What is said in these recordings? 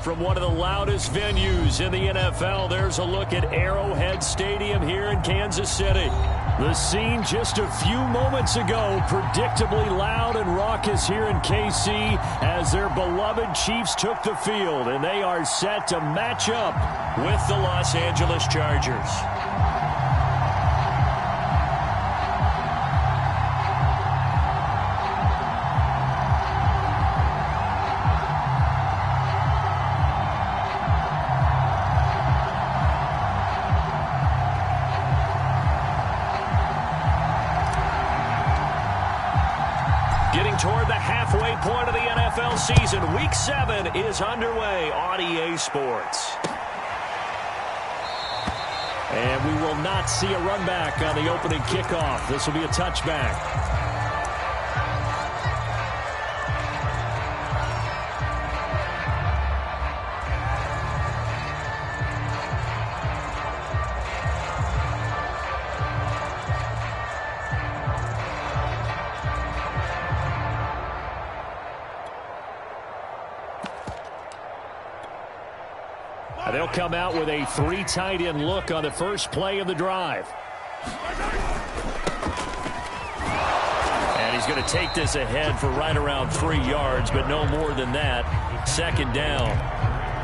from one of the loudest venues in the NFL. There's a look at Arrowhead Stadium here in Kansas City. The scene just a few moments ago, predictably loud and raucous here in KC as their beloved Chiefs took the field, and they are set to match up with the Los Angeles Chargers. Toward the halfway point of the NFL season. Week 7 is underway on EA Sports. And we will not see a run back on the opening kickoff. This will be a touchback. They'll come out with a 3 tight end look on the first play of the drive. And he's going to take this ahead for right around 3 yards, but no more than that. Second down.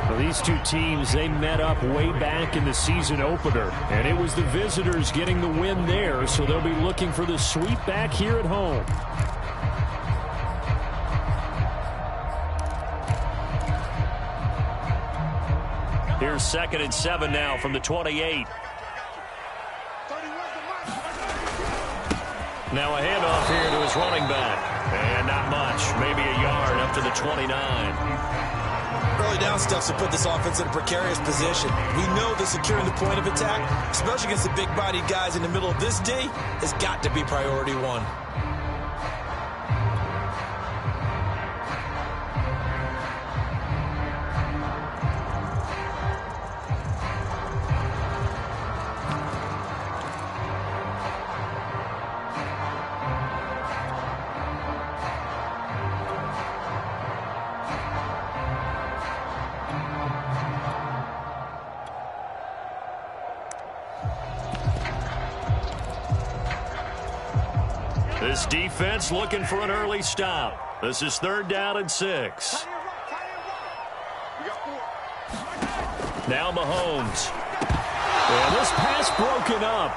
Well, these two teams, they met up way back in the season opener, and it was the visitors getting the win there, so they'll be looking for the sweep back here at home. Here's 2nd and 7 now from the 28. Now a handoff here to his running back. And not much, maybe a yard up to the 29. Early down stuff to put this offense in a precarious position. We know that securing the point of attack, especially against the big-bodied guys in the middle of this D, has got to be priority one. This defense looking for an early stop. This is 3rd down and 6. Now Mahomes. And this pass broken up.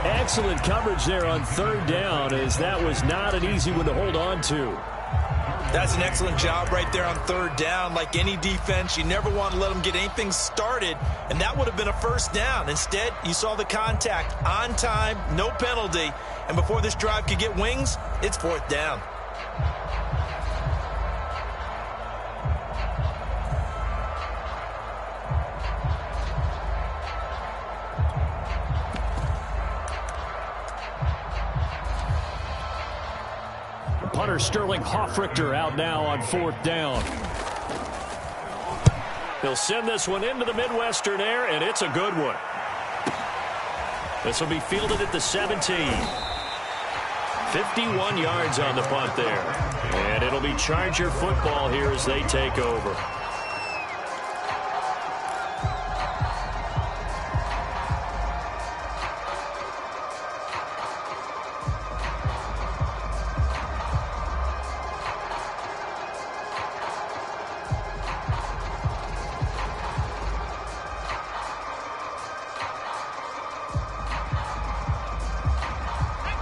Excellent coverage there on 3rd down, as that was not an easy one to hold on to. That's an excellent job right there on 3rd down. Like any defense, you never want to let them get anything started, and that would have been a 1st down. Instead, you saw the contact on time, no penalty, and before this drive could get wings, it's 4th down. Punter Sterling Hoffrichter out now on 4th down. He'll send this one into the Midwestern air, and it's a good one. This will be fielded at the 17. 51 yards on the punt there. And it'll be Charger football here as they take over.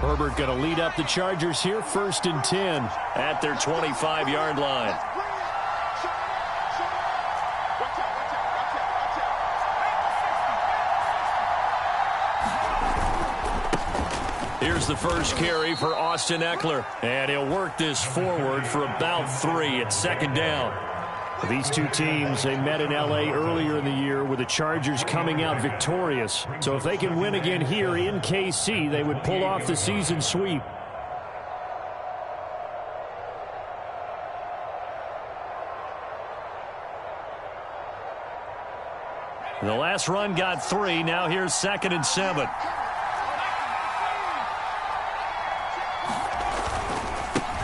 Herbert going to lead up the Chargers here, 1st and 10 at their 25-yard line. Here's the first carry for Austin Eckler, and he'll work this forward for about 3 at 2nd down. These two teams, they met in L.A. earlier in the year with the Chargers coming out victorious. So if they can win again here in KC, they would pull off the season sweep. The last run got 3. Now here's 2nd and 7.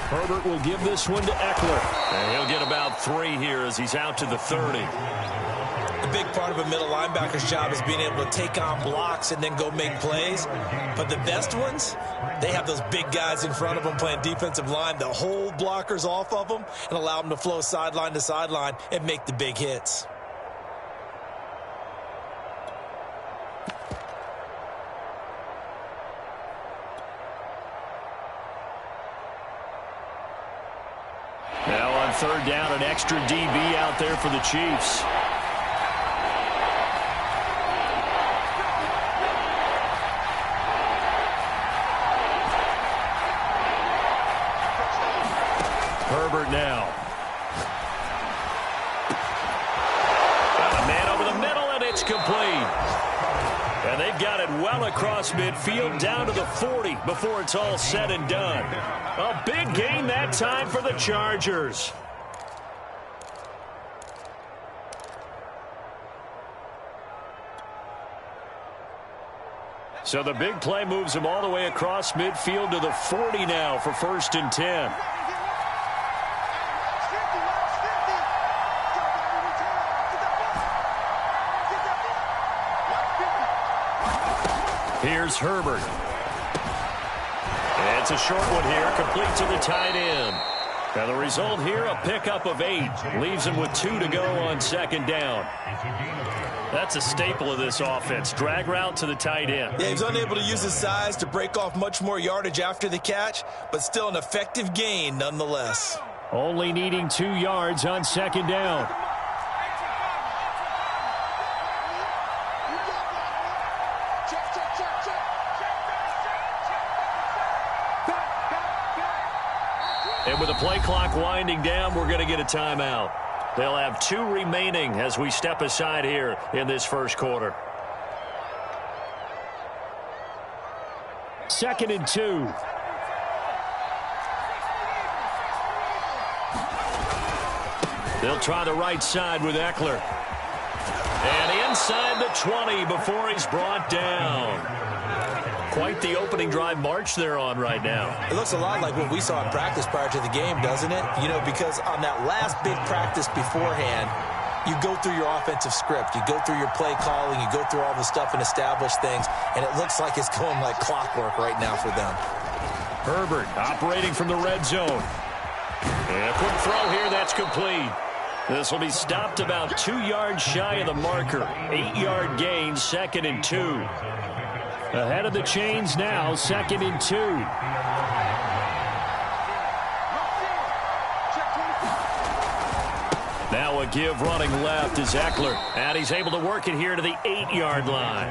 Herbert will give this one to Eckler. And he'll get about 3 here as he's out to the 30. A big part of a middle linebacker's job is being able to take on blocks and then go make plays. But the best ones, they have those big guys in front of them playing defensive line that hold blockers off of them and allow them to flow sideline to sideline and make the big hits. Now on 3rd down, an extra DB out there for the Chiefs. Herbert now. Got a man over the middle, and it's complete. And they've got it well across midfield down to the 40 before it's all said and done. A big gain that time for the Chargers. So the big play moves them all the way across midfield to the 40 now for 1st and 10. Here's Herbert. It's a short one here, complete to the tight end. And the result here, a pickup of 8. Leaves him with 2 to go on 2nd down. That's a staple of this offense. Drag route to the tight end. Yeah, he's unable to use his size to break off much more yardage after the catch, but still an effective gain nonetheless. Only needing 2 yards on 2nd down. And with the play clock winding down, we're going to get a timeout. They'll have 2 remaining as we step aside here in this first quarter. 2nd and 2. They'll try the right side with Eckler. And inside the 20 before he's brought down. Quite the opening drive march they're on right now. It looks a lot like what we saw in practice prior to the game, doesn't it? You know, because on that last big practice beforehand, you go through your offensive script. You go through your play calling. You go through all the stuff and establish things. And it looks like it's going like clockwork right now for them. Herbert operating from the red zone. And a quick throw here. That's complete. This will be stopped about 2 yards shy of the marker. 8-yard gain, 2nd and 2. Ahead of the chains now, 2nd and 2. Now a give running left is Eckler. And he's able to work it here to the 8-yard line.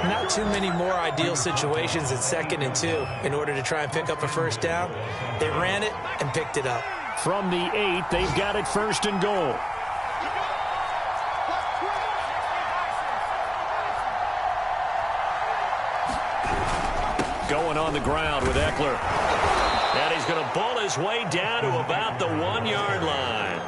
Not too many more ideal situations at 2nd and 2 in order to try and pick up a 1st down. They ran it and picked it up. From the 8, they've got it 1st and goal. Going on the ground with Eckler. And he's going to bull his way down to about the 1-yard line.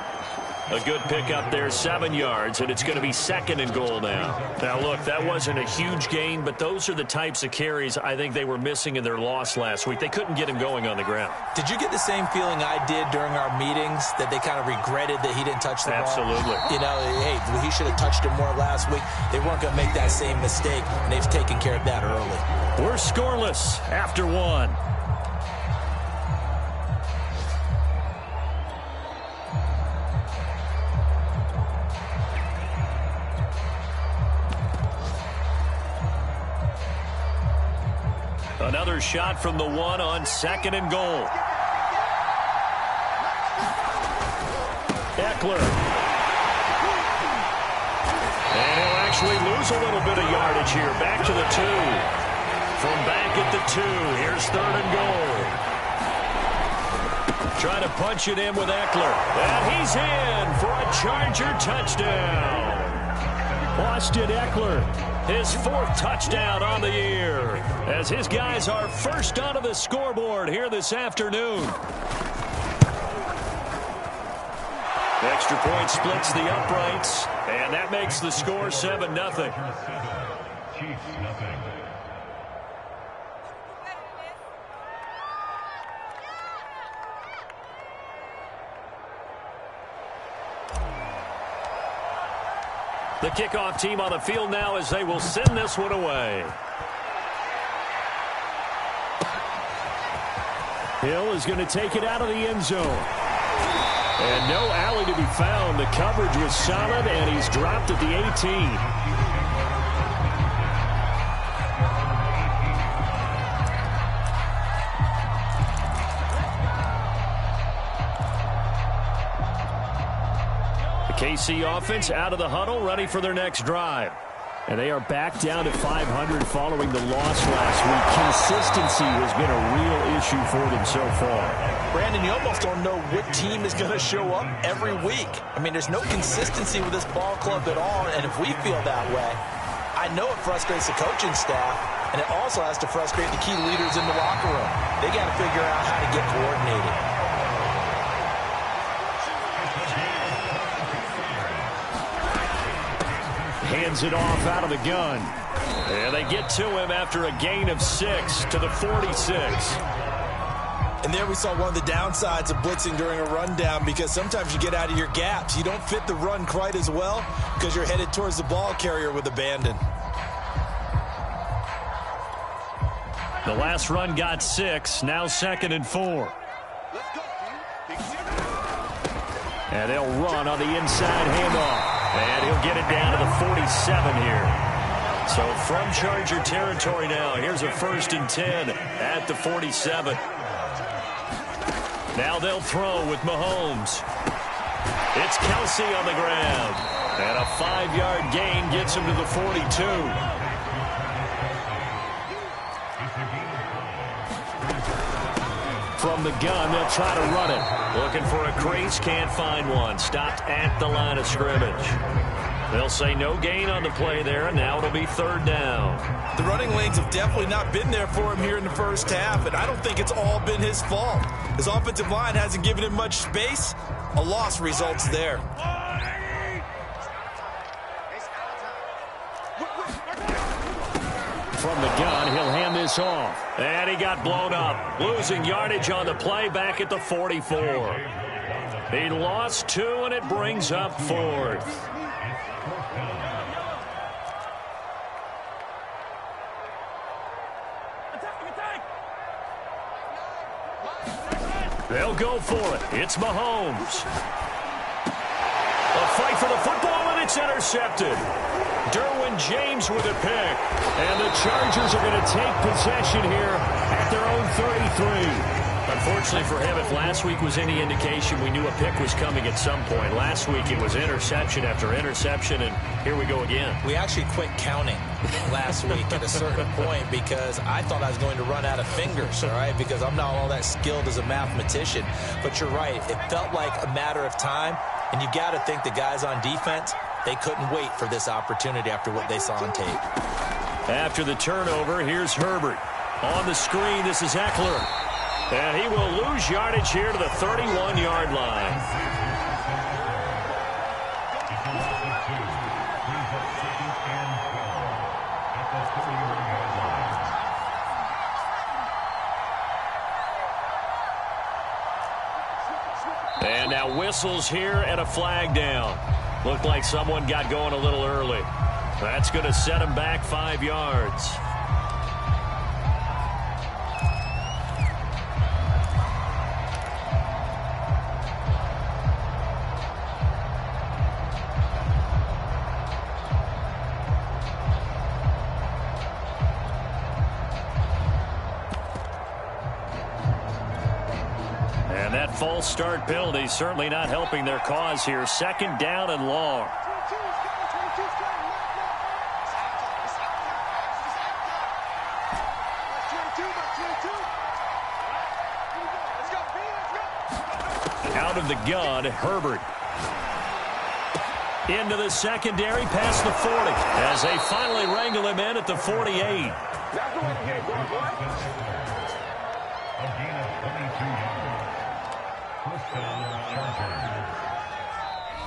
A good pickup there, 7 yards, and it's going to be 2nd and goal now. Now, look, that wasn't a huge gain, but those are the types of carries I think they were missing in their loss last week. They couldn't get him going on the ground. Did you get the same feeling I did during our meetings, that they kind of regretted that he didn't touch the ball? Absolutely. You know, hey, he should have touched it more last week. They weren't going to make that same mistake, and they've taken care of that early. We're scoreless after 1. Another shot from the 1 on 2nd and goal. Eckler. And he'll actually lose a little bit of yardage here. Back to the 2. From back at the 2, here's 3rd and goal. Trying to punch it in with Eckler. And he's in for a Charger touchdown. Austin Eckler, his 4th touchdown on the year, as his guys are first onto the scoreboard here this afternoon. The extra point splits the uprights, and that makes the score 7-0. The kickoff team on the field now as they will send this one away. Hill is going to take it out of the end zone. And no alley to be found. The coverage was solid, and he's dropped at the 18. KC offense out of the huddle, ready for their next drive. And they are back down to 500 following the loss last week. Consistency has been a real issue for them so far. Brandon, you almost don't know what team is going to show up every week. I mean, there's no consistency with this ball club at all, and if we feel that way, I know it frustrates the coaching staff, and it also has to frustrate the key leaders in the locker room. They got to figure out how to get coordinated. Hands it off out of the gun. And they get to him after a gain of 6 to the 46. And there we saw one of the downsides of blitzing during a rundown, because sometimes you get out of your gaps. You don't fit the run quite as well because you're headed towards the ball carrier with abandon. The last run got 6. Now 2nd and 4. And they'll run on the inside handoff. And he'll get it down to the 47 here. So from Charger territory now, here's a 1st and 10 at the 47. Now they'll throw with Mahomes. It's Kelsey on the ground. And a 5-yard gain gets him to the 42. From the gun, they'll try to run it. Looking for a crease, can't find one. Stopped at the line of scrimmage. They'll say no gain on the play there, and now it'll be 3rd down. The running lanes have definitely not been there for him here in the first half, and I don't think it's all been his fault. His offensive line hasn't given him much space. A loss results there. From the gun, he'll hand this off. And he got blown up. Losing yardage on the play back at the 44. He lost 2, and it brings up 4th. They'll go for it. It's Mahomes. A fight for the football, and it's intercepted. Derwin James with a pick. And the Chargers are going to take possession here at their own 33. Unfortunately for him, if last week was any indication, we knew a pick was coming at some point. Last week it was interception after interception, and here we go again. We actually quit counting last week at a certain point because I thought I was going to run out of fingers, all right, because I'm not all that skilled as a mathematician. But you're right. It felt like a matter of time, and you got to think the guys on defense, they couldn't wait for this opportunity after what they saw on tape. After the turnover, here's Herbert. On the screen, this is Eckler. And he will lose yardage here to the 31-yard line. And now whistles here and a flag down. Looked like someone got going a little early. That's going to set him back 5 yards. And that false start penalty certainly not helping their cause here. 2nd down and long. Out of the gun, Herbert. Into the secondary, past the 40. As they finally wrangle him in at the 48. That's the way to get it going, boy. A gain of 22 yards.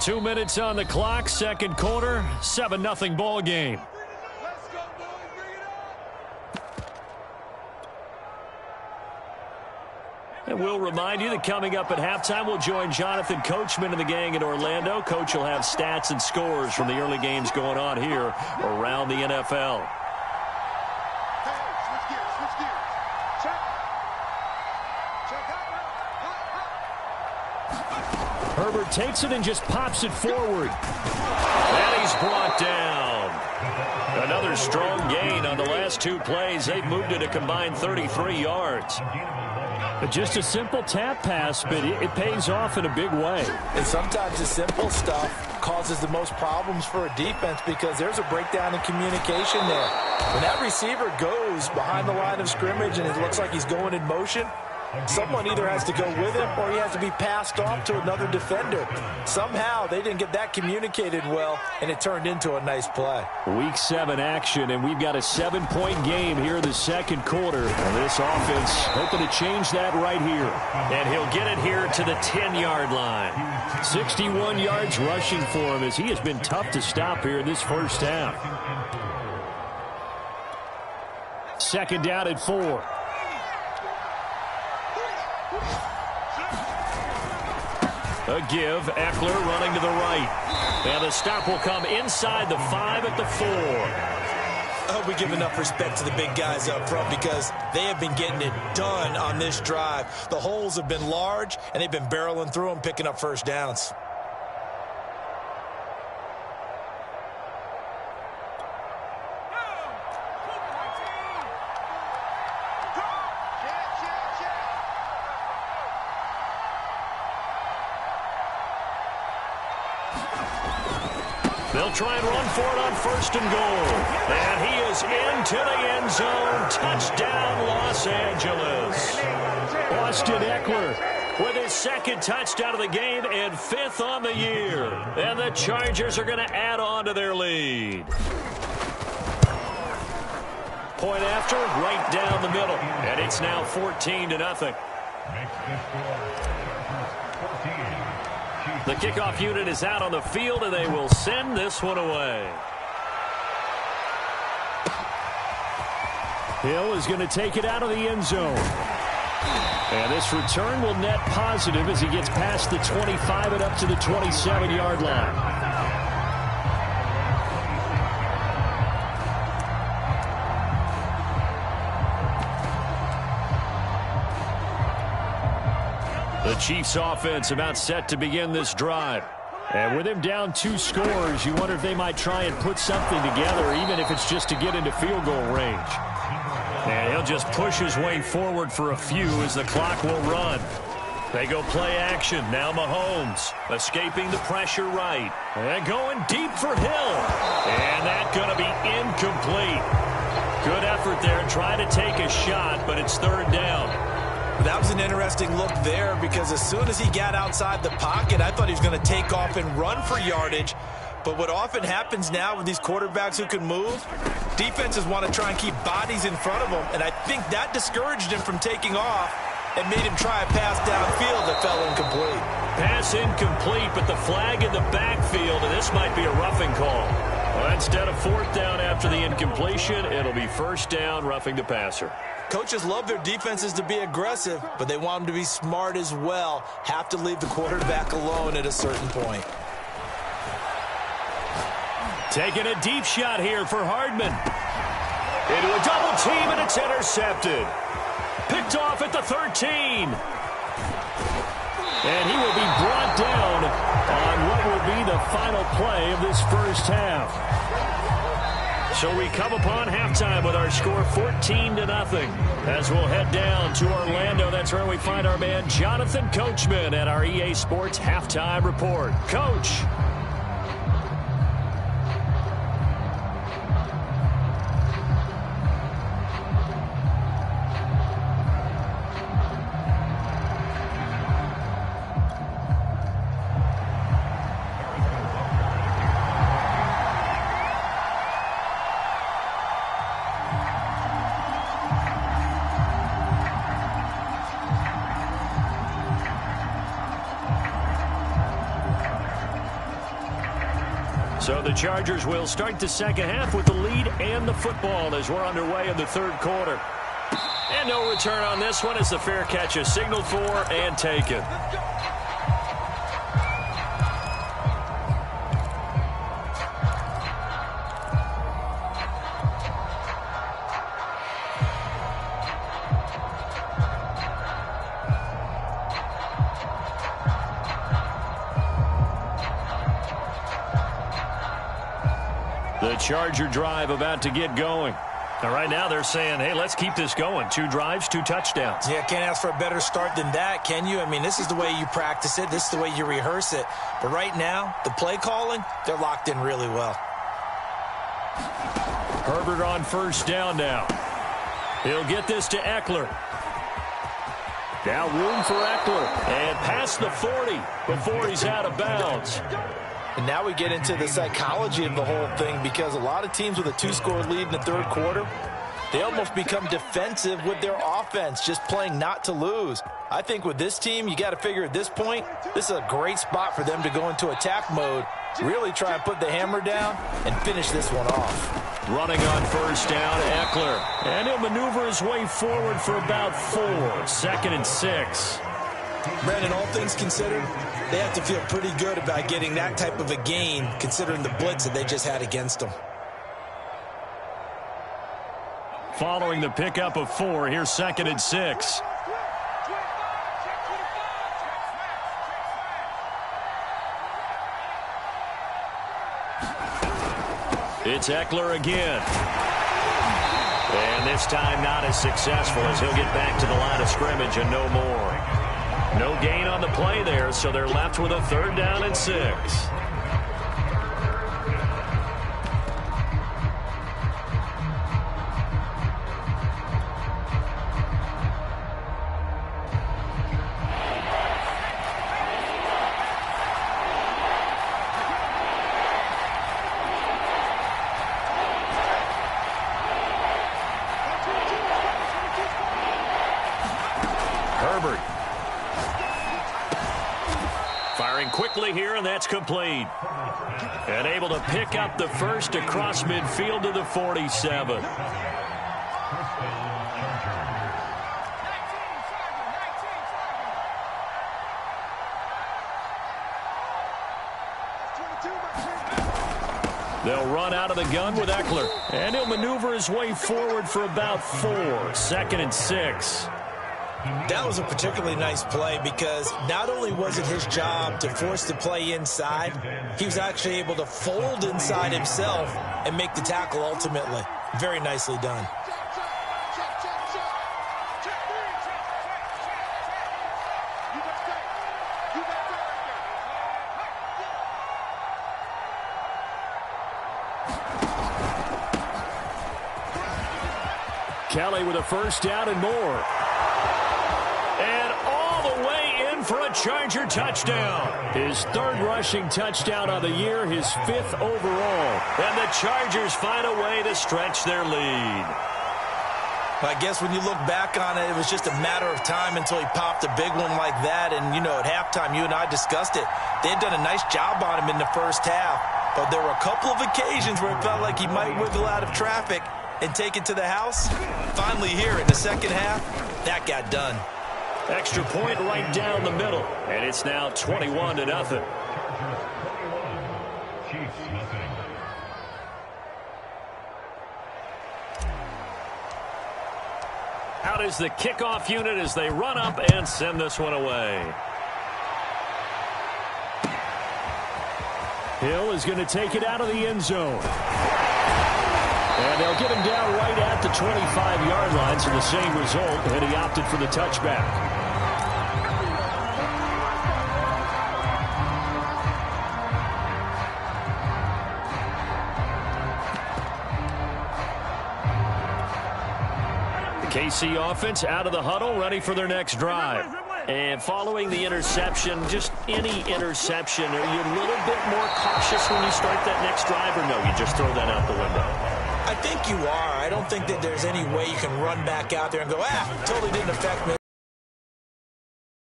2 minutes on the clock, 2nd quarter, 7-0 ball game. Let's go, boys. Bring it And we'll remind you that coming up at halftime, we'll join Jonathan Coachman and the gang in Orlando. Coach will have stats and scores from the early games going on here around the NFL. Herbert takes it and just pops it forward. And he's brought down. Another strong gain on the last two plays. They've moved it a combined 33 yards. Just a simple tap pass, but it pays off in a big way. And sometimes the simple stuff causes the most problems for a defense because there's a breakdown in communication there. When that receiver goes behind the line of scrimmage and it looks like he's going in motion, someone either has to go with him or he has to be passed off to another defender. Somehow they didn't get that communicated well, and it turned into a nice play. Week 7 action, and we've got a 7-point game here in the second quarter. And this offense hoping to change that right here. And he'll get it here to the 10-yard line. 61 yards rushing for him as he has been tough to stop here in this first half. Second down at 4. A give, Eckler running to the right. And the stop will come inside the 5 at the 4. I hope we give enough respect to the big guys up front because they have been getting it done on this drive. The holes have been large, and they've been barreling through them, picking up first downs. They'll try and run for it on first and goal. And he is into the end zone. Touchdown, Los Angeles. Austin Eckler with his second touchdown of the game and 5th on the year. And the Chargers are going to add on to their lead. Point after, right down the middle. And it's now 14-0. The kickoff unit is out on the field, and they will send this one away. Hill is going to take it out of the end zone. And this return will net positive as he gets past the 25 and up to the 27-yard line. The Chiefs offense about set to begin this drive. And with him down 2 scores, you wonder if they might try and put something together, even if it's just to get into field goal range. And he'll just push his way forward for a few as the clock will run. They go play action. Now Mahomes escaping the pressure right. And going deep for Hill. And that's going to be incomplete. Good effort there. Try to take a shot, but it's third down. That was an interesting look there because as soon as he got outside the pocket, I thought he was going to take off and run for yardage. But what often happens now with these quarterbacks who can move, defenses want to try and keep bodies in front of them. And I think that discouraged him from taking off and made him try a pass downfield that fell incomplete. Pass incomplete, but the flag in the backfield, and this might be a roughing call. Well, instead of 4th down after the incompletion, it'll be 1st down, roughing the passer. Coaches love their defenses to be aggressive, but they want them to be smart as well. Have to leave the quarterback alone at a certain point. Taking a deep shot here for Hardman. Into a double team, and it's intercepted. Picked off at the 13. And he will be brought down on what will be the final play of this first half. So we come upon halftime with our score 14-0 as we'll head down to Orlando. That's where we find our man Jonathan Coachman at our EA Sports Halftime Report. Coach. So the Chargers will start the second half with the lead and the football as we're underway in the third quarter. And no return on this one as the fair catch is signaled for and taken. The Charger drive about to get going. Now, right now they're saying, hey, let's keep this going. 2 drives, 2 touchdowns. Yeah, can't ask for a better start than that, can you? I mean, this is the way you practice it. This is the way you rehearse it. But right now, the play calling, they're locked in really well. Herbert on first down now. He'll get this to Eckler. Now room for Eckler. And past the 40 before he's out of bounds. And now we get into the psychology of the whole thing, because a lot of teams with a 2-score lead in the third quarter, they almost become defensive with their offense, just playing not to lose. I think with this team, you got to figure at this point, this is a great spot for them to go into attack mode, really try and put the hammer down and finish this one off. Running on first down, Eckler. And he'll maneuver his way forward for about 4. 2nd and 6. Brandon, all things considered, they have to feel pretty good about getting that type of a gain, considering the blitz that they just had against them. Following the pickup of 4, here's 2nd and 6. It's Eckler again. And this time not as successful, as he'll get back to the line of scrimmage and no more. No gain on the play there, so they're left with a 3rd down and 6. Herbert. Firing quickly here, and that's complete. And able to pick up the first across midfield to the 47. They'll run out of the gun with Eckler. And he'll maneuver his way forward for about 4. 2nd and 6. That was a particularly nice play, because not only was it his job to force the play inside, he was actually able to fold inside himself and make the tackle ultimately. Very nicely done. Kelly with a first down and more. And all the way in for a Charger touchdown. His 3rd rushing touchdown of the year, his 5th overall. And the Chargers find a way to stretch their lead. I guess when you look back on it, it was just a matter of time until he popped a big one like that. And, you know, at halftime, you and I discussed it. They had done a nice job on him in the first half. But there were a couple of occasions where it felt like he might wiggle out of traffic and take it to the house. Finally here in the second half, that got done. Extra point right down the middle. And it's now 21-0. Out is the kickoff unit as they run up and send this one away. Hill is going to take it out of the end zone. And they'll get him down right at the 25-yard line, so the same result, and he opted for the touchback. KC offense out of the huddle, ready for their next drive. And following the interception, just any interception, are you a little bit more cautious when you start that next drive, or no, you just throw that out the window? I think you are. I don't think that there's any way you can run back out there and go, totally didn't affect me.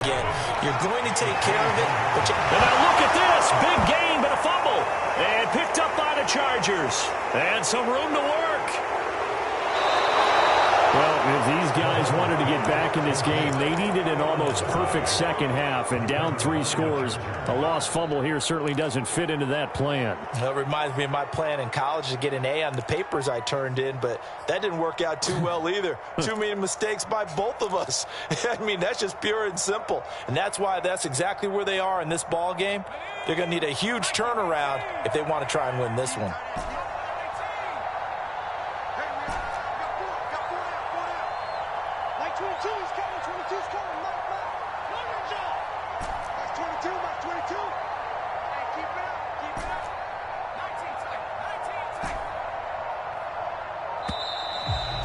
Again, you're going to take care of it. But and now look at this. Big gain, but a fumble. And picked up by the Chargers. And some room to work. Well, if these guys wanted to get back in this game, they needed an almost perfect second half, and down 3 scores. A lost fumble here certainly doesn't fit into that plan. That reminds me of my plan in college to get an A on the papers I turned in, but that didn't work out too well either. Too many mistakes by both of us. I mean, that's just pure and simple, and that's why that's exactly where they are in this ball game. They're going to need a huge turnaround if they want to try and win this one.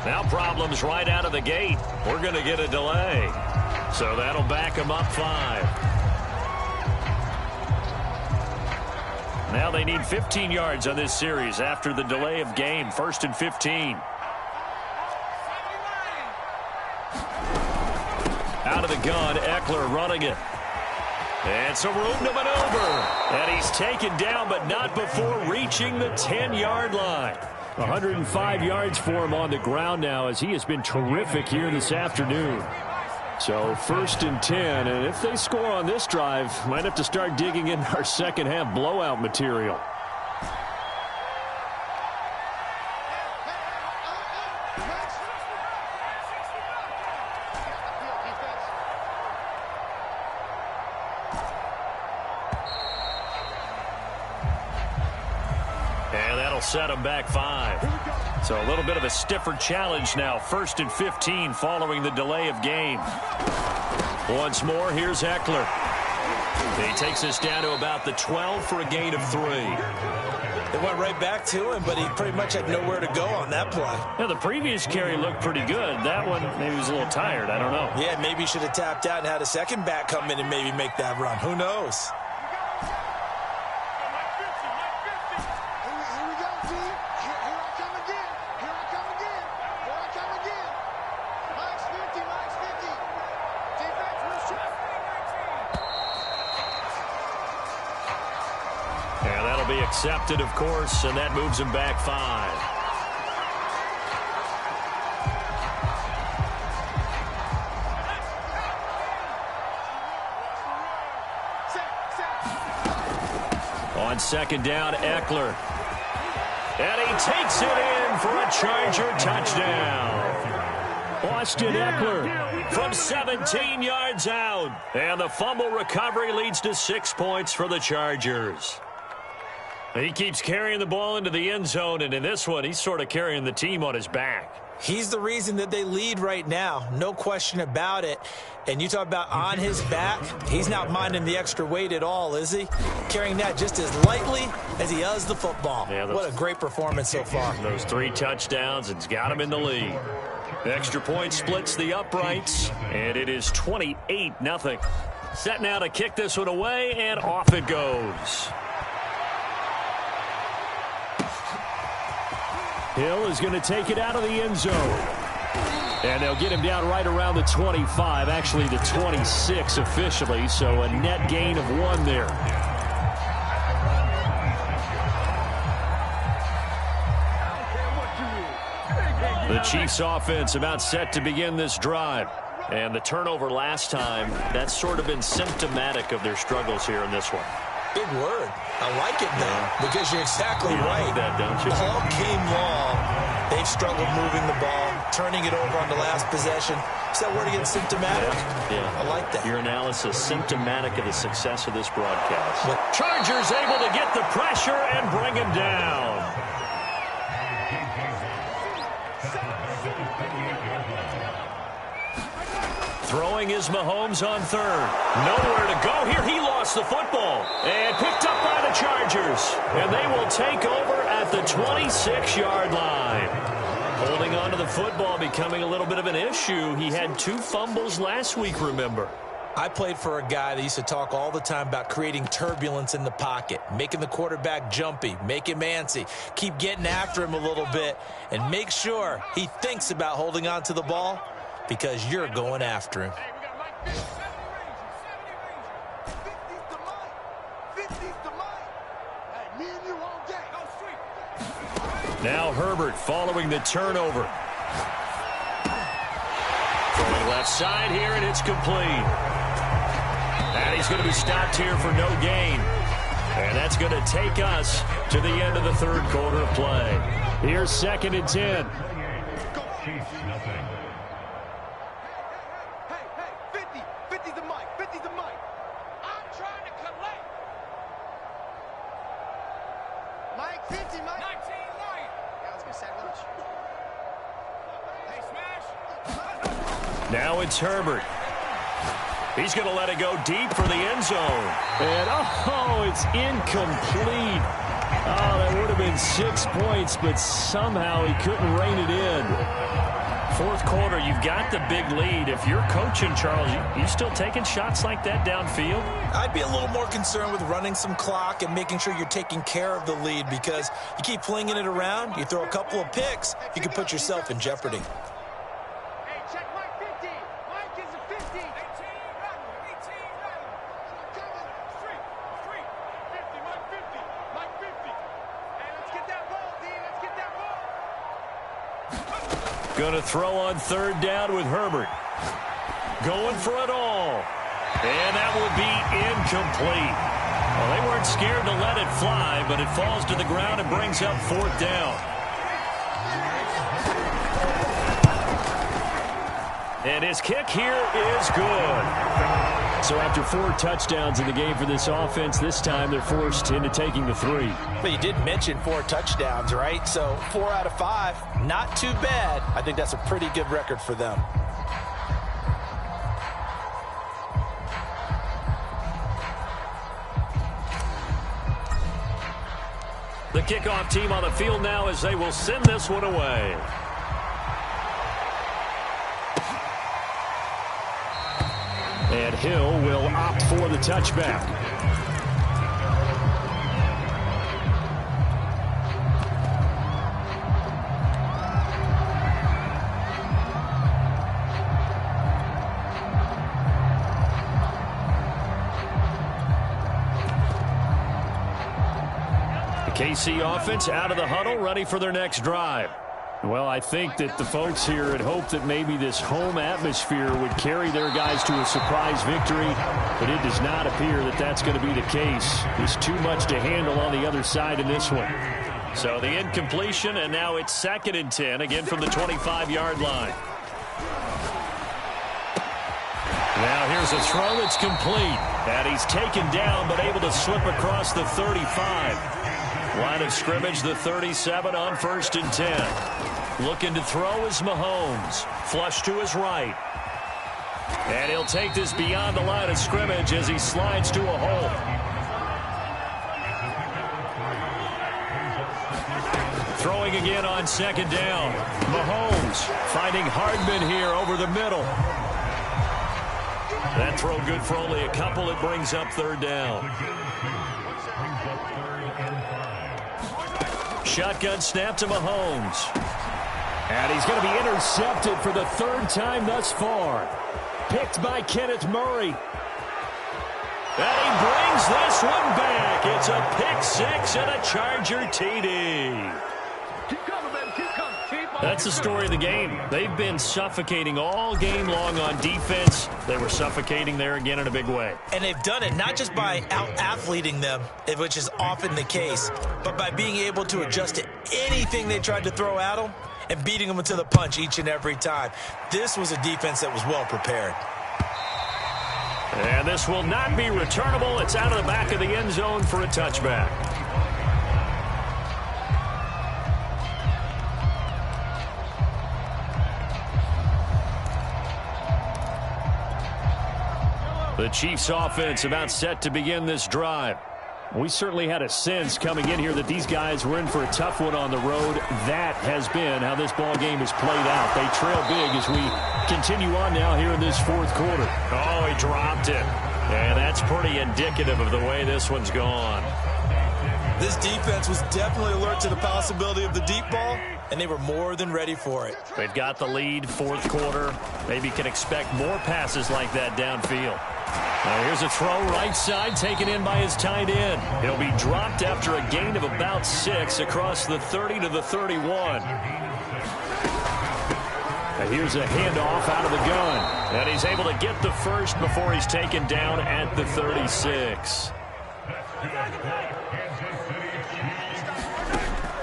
Now problems right out of the gate. We're going to get a delay. So that'll back them up 5. Now they need 15 yards on this series after the delay of game. 1st and 15. Out of the gun, Eckler running it. And some room to maneuver. And he's taken down, but not before reaching the 10-yard line. 105 yards for him on the ground now, as he has been terrific here this afternoon. So 1st and 10, and if they score on this drive, might have to start digging in our second half blowout material. And that'll set them back 5. So a little bit of a stiffer challenge now. 1st and 15 following the delay of game. Once more, here's Eckler. He takes us down to about the 12 for a gain of 3. They went right back to him, but he pretty much had nowhere to go on that play. Now, the previous carry looked pretty good. That one, maybe he was a little tired. I don't know. Yeah, maybe he should have tapped out and had a second back come in and maybe make that run. Who knows? Accepted, of course, and that moves him back 5. On 2nd down, Eckler. And he takes it in for a Charger touchdown. Austin Eckler from 17 yards out. And the fumble recovery leads to 6 points for the Chargers. He keeps carrying the ball into the end zone, and in this one, he's sort of carrying the team on his back. He's the reason that they lead right now, no question about it. And you talk about on his back, he's not minding the extra weight at all, is he? Carrying that just as lightly as he does the football. Yeah, what a great performance so far. Those 3 touchdowns, it's got him in the lead. The extra point splits the uprights, and it is 28-0. Set now to kick this one away, and off it goes. Hill is going to take it out of the end zone. And they'll get him down right around the 25, actually the 26 officially, so a net gain of 1 there. The Chiefs offense about set to begin this drive. And the turnover last time, that's sort of been symptomatic of their struggles here in this one. Big word. I like it now because you're exactly right. Like that, don't you? All game long, they've struggled moving the ball, turning it over on the last possession. Is that word again, symptomatic? Yeah. I like that. Your analysis, symptomatic of the success of this broadcast. But Chargers able to get the pressure and bring him down. Throwing is Mahomes on 3rd. Nowhere to go here. He lost the football. And picked up by the Chargers. And they will take over at the 26-yard line. Holding on to the football becoming a little bit of an issue. He had 2 fumbles last week, remember. I played for a guy that used to talk all the time about creating turbulence in the pocket, making the quarterback jumpy, make him antsy, keep getting after him a little bit, and make sure he thinks about holding on to the ball, because you're going after him. Now Herbert following the turnover. Throwing left side here, and it's complete. And he's going to be stopped here for no gain. And that's going to take us to the end of the third quarter of play. Here's 2nd and 10. Chiefs, nothing. Hey, 50. 50's the mic. 50's the mic. I'm trying to collect. Mike, 50, Mike. 19, Mike. Yeah, let's go sandwich. Hey, smash. Now it's Herbert. He's going to let it go deep for the end zone. And, it's incomplete. Oh, that would have been 6 points, but somehow he couldn't rein it in. Fourth quarter, you've got the big lead. If you're coaching, Charles, you still taking shots like that downfield? I'd be a little more concerned with running some clock and making sure you're taking care of the lead, because you keep flinging it around, you throw a couple of picks, you can put yourself in jeopardy. Hey, check Mike 50. Mike is a 50. 18, right. 18, right. Street. 50, Mike 50. Mike 50. Hey, let's get that ball, D. Let's get that ball. Going to throw on 3rd down with Herbert. Going for it all. And that will be incomplete. Well, they weren't scared to let it fly, but it falls to the ground and brings up 4th down. And his kick here is good. So after 4 touchdowns in the game for this offense, this time they're forced into taking the 3. But you did mention 4 touchdowns, right? So 4 out of 5, not too bad. I think that's a pretty good record for them. The kickoff team on the field now as they will send this one away. And Hill will opt for the touchback. The KC offense out of the huddle, ready for their next drive. Well, I think that the folks here had hoped that maybe this home atmosphere would carry their guys to a surprise victory, but it does not appear that that's going to be the case. There's too much to handle on the other side in this one. So the incompletion, and now it's 2nd and 10, again from the 25-yard line. Now here's a throw that's complete, and he's taken down but able to slip across the 35. Line of scrimmage, the 37 on 1st and 10. Looking to throw is Mahomes. Flush to his right. And he'll take this beyond the line of scrimmage as he slides to a hole. Throwing again on 2nd down. Mahomes finding Hardman here over the middle. That throw good for only a couple. It brings up 3rd down. Shotgun snap to Mahomes. And he's going to be intercepted for the 3rd time thus far. Picked by Kenneth Murray. And he brings this one back. It's a pick 6 and a Charger TD. Keep coming, baby. Keep coming. That's the story of the game. They've been suffocating all game long on defense. They were suffocating there again in a big way. And they've done it not just by out-athleting them, which is often the case, but by being able to adjust to anything they tried to throw at them and beating them to the punch each and every time. This was a defense that was well prepared. And this will not be returnable. It's out of the back of the end zone for a touchback. The Chiefs offense about set to begin this drive. We certainly had a sense coming in here that these guys were in for a tough one on the road. That has been how this ball game has played out. They trail big as we continue on now here in this 4th quarter. Oh, he dropped it. And that's pretty indicative of the way this one's gone. This defense was definitely alert to the possibility of the deep ball, and they were more than ready for it. They've got the lead, 4th quarter. Maybe can expect more passes like that downfield. Now here's a throw right side taken in by his tight end. He'll be dropped after a gain of about 6 across the 30 to the 31. And here's a handoff out of the gun. And he's able to get the first before he's taken down at the 36.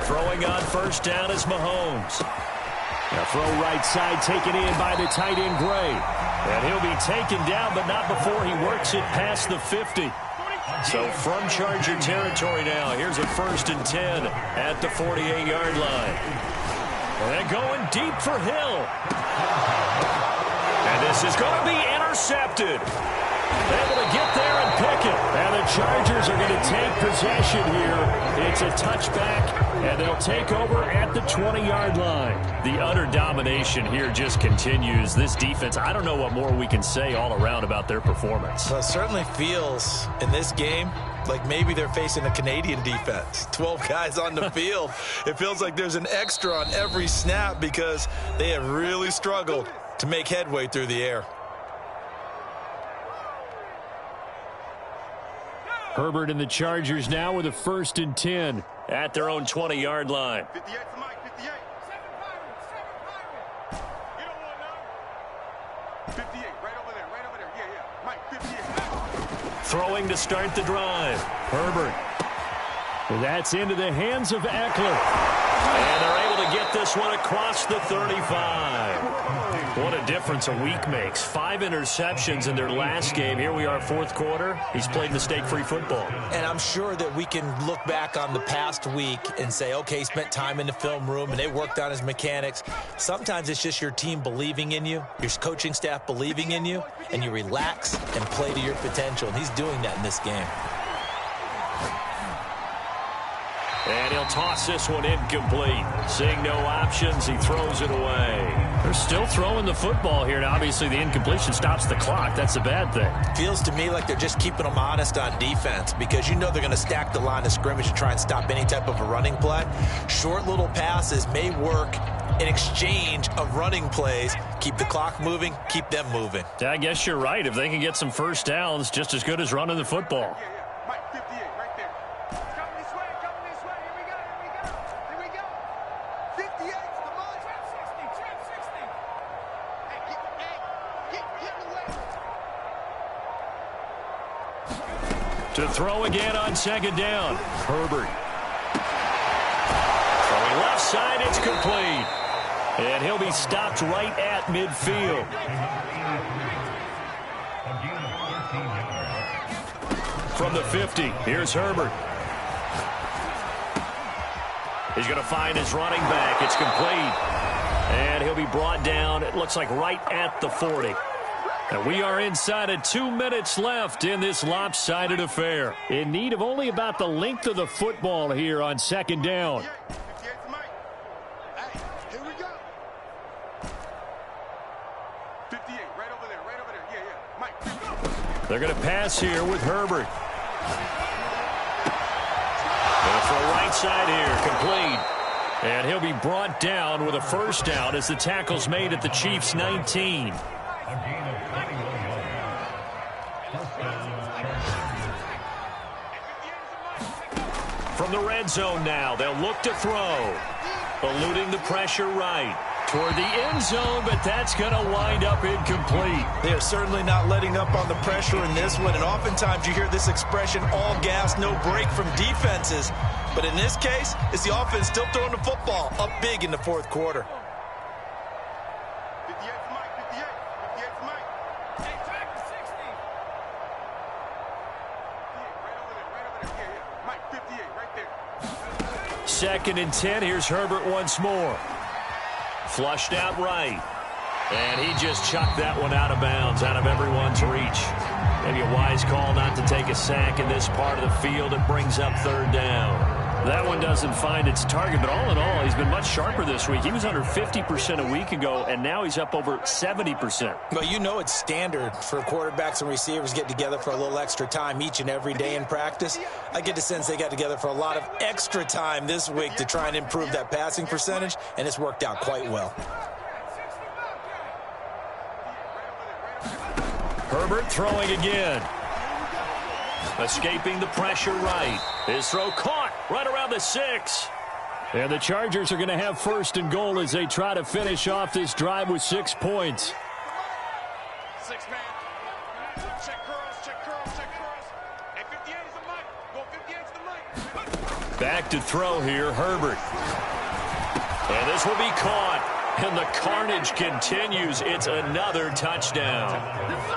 Throwing on first down is Mahomes. A throw right side taken in by the tight end Gray. And he'll be taken down, but not before he works it past the 50. So from Charger territory now, here's a 1st and 10 at the 48-yard line. And going deep for Hill. And this is going to be intercepted. Able to get there and pick it. And the Chargers are going to take possession here. It's a touchback, and they'll take over at the 20-yard line. The utter domination here just continues. This defense, I don't know what more we can say all around about their performance. Well, it certainly feels in this game like maybe they're facing a Canadian defense. 12 guys on the field. It feels like there's an extra on every snap because they have really struggled to make headway through the air. Herbert and the Chargers now with a 1st and 10 at their own 20-yard line. 58 to Mike, 58. 7 Pirates. You don't want none. 58, right over there. Yeah. Mike, 58. Throwing to start the drive. Herbert. That's into the hands of Eckler. And they're able to get this one across the 35. What a difference a week makes. 5 interceptions in their last game. Here we are, 4th quarter. He's played mistake-free football. And I'm sure that we can look back on the past week and say, okay, he spent time in the film room and they worked on his mechanics. Sometimes it's just your team believing in you, your coaching staff believing in you, and you relax and play to your potential. And he's doing that in this game. And he'll toss this one incomplete. Seeing no options, he throws it away. They're still throwing the football here, and obviously the incompletion stops the clock. That's a bad thing. Feels to me like they're just keeping them honest on defense because you know they're going to stack the line of scrimmage to try and stop any type of a running play. Short little passes may work in exchange of running plays. Keep the clock moving, keep them moving. Yeah, I guess you're right. If they can get some first downs, just as good as running the football. Mike, 58, right there. Coming this way. Here we go. 58 to the mark. Trap 60. Hey, get in the way. To throw again on 2nd down. Herbert. Throwing left side, it's complete. And he'll be stopped right at midfield. From the 50, here's Herbert. He's going to find his running back. It's complete. And he'll be brought down, it looks like right at the 40. And we are inside of 2 minutes left in this lopsided affair. In need of only about the length of the football here on 2nd down. 58 to Mike. Hey, here we go. 58, right over there. Yeah. Mike, They're going to pass here with Herbert. Going for a right side here, complete. And he'll be brought down with a 1st down as the tackle's made at the Chiefs' 19. From the red zone now, they'll look to throw. Eluding the pressure right. Toward the end zone, but that's going to wind up incomplete. They're certainly not letting up on the pressure in this one, and oftentimes you hear this expression, all gas, no break from defenses. But in this case, it's the offense still throwing the football up big in the 4th quarter. 58 to Mike. 58 to Mike. Hey, track to 60. Right over there. Yeah. Mike, 58, right there. 2nd and 10. Here's Herbert once more. Flushed out right. And he just chucked that one out of bounds, out of everyone's reach. Maybe a wise call not to take a sack in this part of the field. It brings up 3rd down. That one doesn't find its target, but all in all, he's been much sharper this week. He was under 50% a week ago, and now he's up over 70%. Well, you know it's standard for quarterbacks and receivers get together for a little extra time each and every day in practice. I get the sense they got together for a lot of extra time this week to try and improve that passing percentage, and it's worked out quite well. Herbert throwing again. Escaping the pressure right. His throw caught right around the 6. And the Chargers are going to have first and goal as they try to finish off this drive with 6 points. 6 man. Check curls, check curls, check curls. Hey, 58 is the mic. Go 58 is the mic. Back to throw here, Herbert. And this will be caught. And the carnage continues. It's another touchdown.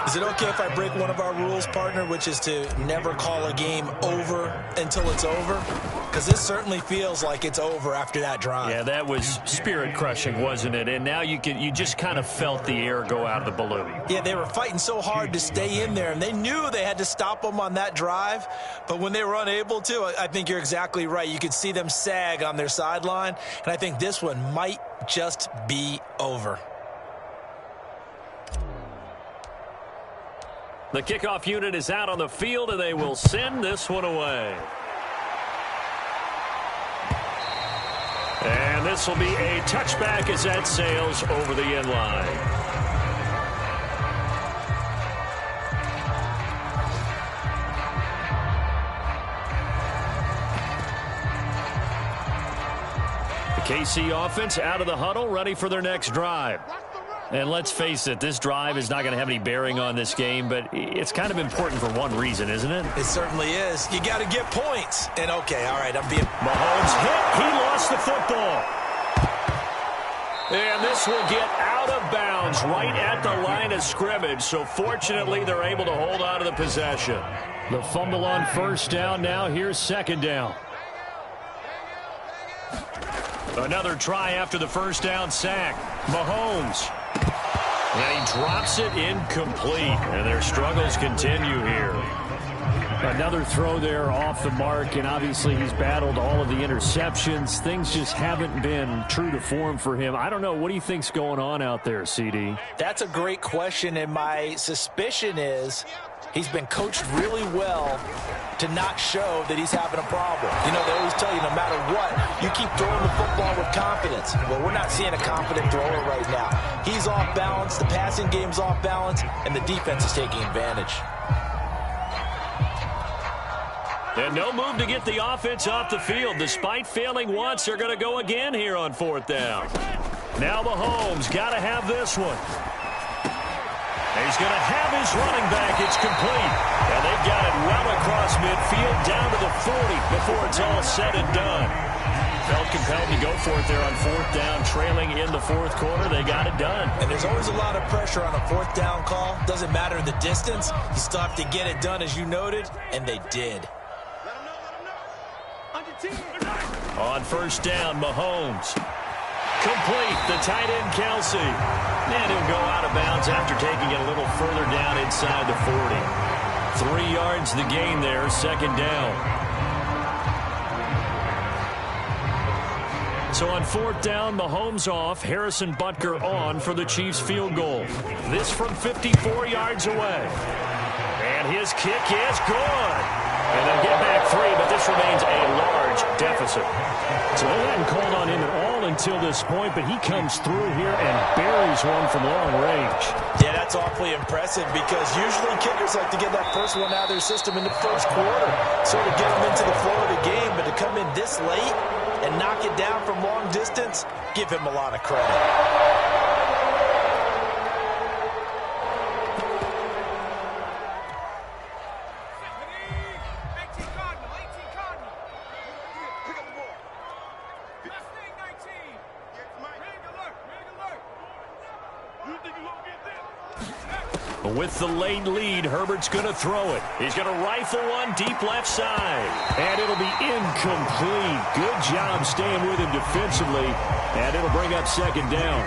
Is it okay if I break one of our rules, partner, which is to never call a game over until it's over? Because this certainly feels like it's over after that drive. Yeah, that was spirit-crushing, wasn't it? And now you just kind of felt the air go out of the balloon. Yeah, they were fighting so hard to stay in there, and they knew they had to stop them on that drive. But when they were unable to, I think you're exactly right. You could see them sag on their sideline, and I think this one might just be over. The kickoff unit is out on the field, and they will send this one away. And this will be a touchback as that sails over the end line. The KC offense out of the huddle, ready for their next drive. And let's face it, this drive is not going to have any bearing on this game, but it's kind of important for one reason, isn't it? It certainly is. You got to get points. And, okay, all right, I'm being... Mahomes hit. He lost the football. And this will get out of bounds right at the line of scrimmage. So, fortunately, they're able to hold on to the possession. The fumble on first down now. Here's second down. Another try after the first down sack. Mahomes. And he drops it incomplete. And their struggles continue here. Another throw there off the mark, and obviously he's battled all of the interceptions. Things just haven't been true to form for him. I don't know. What do you think's going on out there, CD? That's a great question, and my suspicion is he's been coached really well to not show that he's having a problem. You know, they always tell you no matter what, you keep throwing the football with confidence. Well, we're not seeing a confident thrower right now. He's off balance, the passing game's off balance, and the defense is taking advantage. And no move to get the offense off the field. Despite failing once, they're going to go again here on fourth down. Now Mahomes got to have this one. He's going to have his running back. It's complete. And they've got it well across midfield down to the 40 before it's all said and done. Felt compelled to go for it there on fourth down, trailing in the fourth quarter. They got it done. And there's always a lot of pressure on a fourth down call. Doesn't matter the distance. You still have to get it done, as you noted, and they did. On first down, Mahomes. Complete, the tight end, Kelsey. And he'll go out of bounds after taking it a little further down inside the 40. 3 yards the gain there, second down. So on fourth down, Mahomes off, Harrison Butker on for the Chiefs field goal. This from 54 yards away. And his kick is good. And they'll get back 3, but this remains a large deficit. So they hadn't called on him at all until this point, but he comes through here and buries one from long range. Yeah, that's awfully impressive because usually kickers like to get that first one out of their system in the first quarter, sort of get them into the flow of the game, but to come in this late and knock it down from long distance, give him a lot of credit. With the late lead, Herbert's going to throw it. He's going to rifle one deep left side. And it'll be incomplete. Good job staying with him defensively. And it'll bring up second down.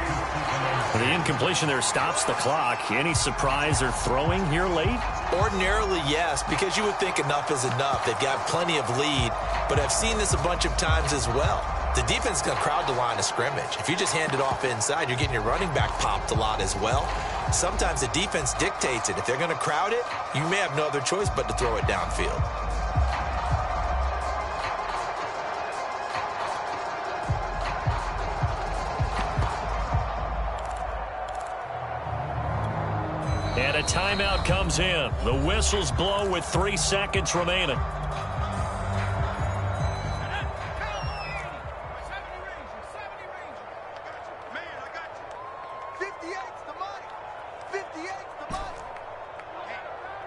The incompletion there stops the clock. Any surprise they're throwing here late? Ordinarily, yes, because you would think enough is enough. They've got plenty of lead, but I've seen this a bunch of times as well. The defense is going to crowd the line of scrimmage. If you just hand it off inside, you're getting your running back popped a lot as well. Sometimes the defense dictates it. If they're going to crowd it, you may have no other choice but to throw it downfield. And a timeout comes in. The whistles blow with 3 seconds remaining.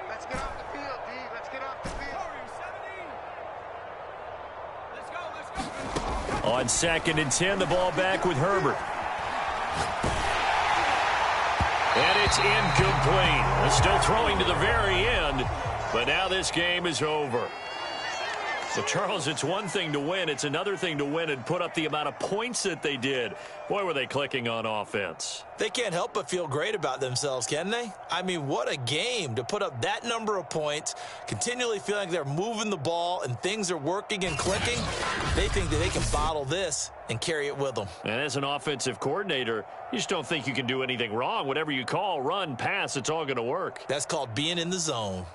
Let's get off the field, D. Let's get off the field. On 2nd and 10, the ball back with Herbert. And it's incomplete. They're still throwing to the very end, but now this game is over. So, Charles, it's one thing to win. It's another thing to win and put up the amount of points that they did. Boy, were they clicking on offense. They can't help but feel great about themselves, can they? I mean, what a game to put up that number of points, continually feeling like they're moving the ball and things are working and clicking. They think that they can bottle this and carry it with them. And as an offensive coordinator, you just don't think you can do anything wrong. Whatever you call, run, pass, it's all going to work. That's called being in the zone.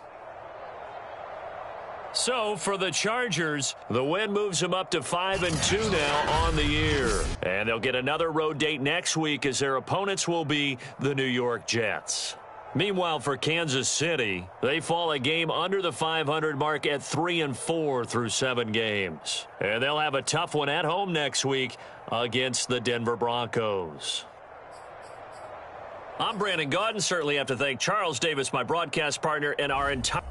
So, for the Chargers, the win moves them up to 5-2 now on the year. And they'll get another road date next week as their opponents will be the New York Jets. Meanwhile, for Kansas City, they fall a game under the 500 mark at 3-4 through 7 games. And they'll have a tough one at home next week against the Denver Broncos. I'm Brandon Gaudin. Certainly have to thank Charles Davis, my broadcast partner, and our entire